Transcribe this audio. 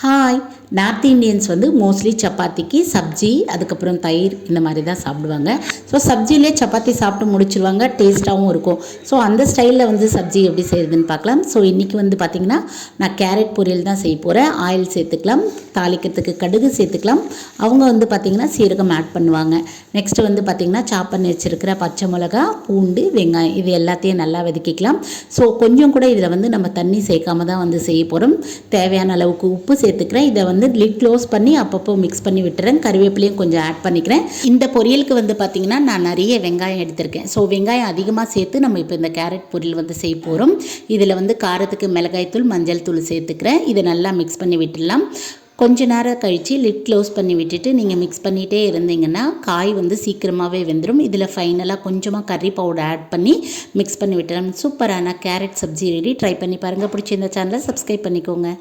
Hi. North Indians வந்து mostly சப்பாத்திக்கு சப்ஜி அதுக்கப்புறம் தயிர் இந்த மாதிரி தான் சாப்பிடுவாங்க. ஸோ சப்ஜிலே சப்பாத்தி சாப்பிட்டு முடிச்சிருவாங்க, டேஸ்ட்டாகவும் இருக்கும். ஸோ அந்த ஸ்டைலில் வந்து சப்ஜி எப்படி செய்கிறதுன்னு பார்க்கலாம். ஸோ இன்றைக்கி வந்து பார்த்திங்கன்னா நான் கேரட் பொரியல் தான் செய்ய போகிறேன். ஆயில் சேர்த்துக்கலாம், தாளிக்கிறதுக்கு கடுகு சேர்த்துக்கலாம். அவங்க வந்து பார்த்திங்கன்னா சீரகம் ஆட் பண்ணுவாங்க. நெக்ஸ்ட்டு வந்து பார்த்திங்கன்னா சாப் பண்ணி வச்சுருக்கிற பச்சை மிளகா, பூண்டு, வெங்காயம் இது எல்லாத்தையும் நல்லா வதக்கிக்கலாம். ஸோ கொஞ்சம் கூட இதில் வந்து நம்ம தண்ணி சேர்க்காம தான் வந்து செய்ய போகிறோம். தேவையான அளவுக்கு உப்பு சேர்த்துக்கிறேன். இதை வந்து லிட் க்ளோஸ் பண்ணி அப்பப்போ மிக்ஸ் பண்ணி விட்டுறேன். கருவேப்பிலையும் கொஞ்சம் ஆட் பண்ணிக்கிறேன். இந்த பொரியலுக்கு வந்து பார்த்திங்கன்னா நான் நிறைய வெங்காயம் எடுத்திருக்கேன். ஸோ வெங்காயம் அதிகமாக சேர்த்து நம்ம இப்போ இந்த கேரட் பொரியல் வந்து செய்ய போகிறோம். இதில் வந்து காரத்துக்கு மிளகாய்த்தூள், மஞ்சள் தூள் சேர்த்துக்கிறேன். இதை நல்லா மிக்ஸ் பண்ணி விட்டுடலாம். கொஞ்ச நேரம் கழித்து லிட் க்ளோஸ் பண்ணி விட்டுட்டு நீங்கள் மிக்ஸ் பண்ணிகிட்டே இருந்தீங்கன்னா காய் வந்து சீக்கிரமாகவே வெந்துடும். இதில் ஃபைனலாக கொஞ்சமாக கறி பவுடர் ஆட் பண்ணி மிக்ஸ் பண்ணி விட்டுடலாம். சூப்பரான கேரட் சப்ஜி ரெடி. ட்ரை பண்ணி பாருங்கள். பிடிச்சிருந்த சேனலை சப்ஸ்கிரைப் பண்ணிக்கோங்க.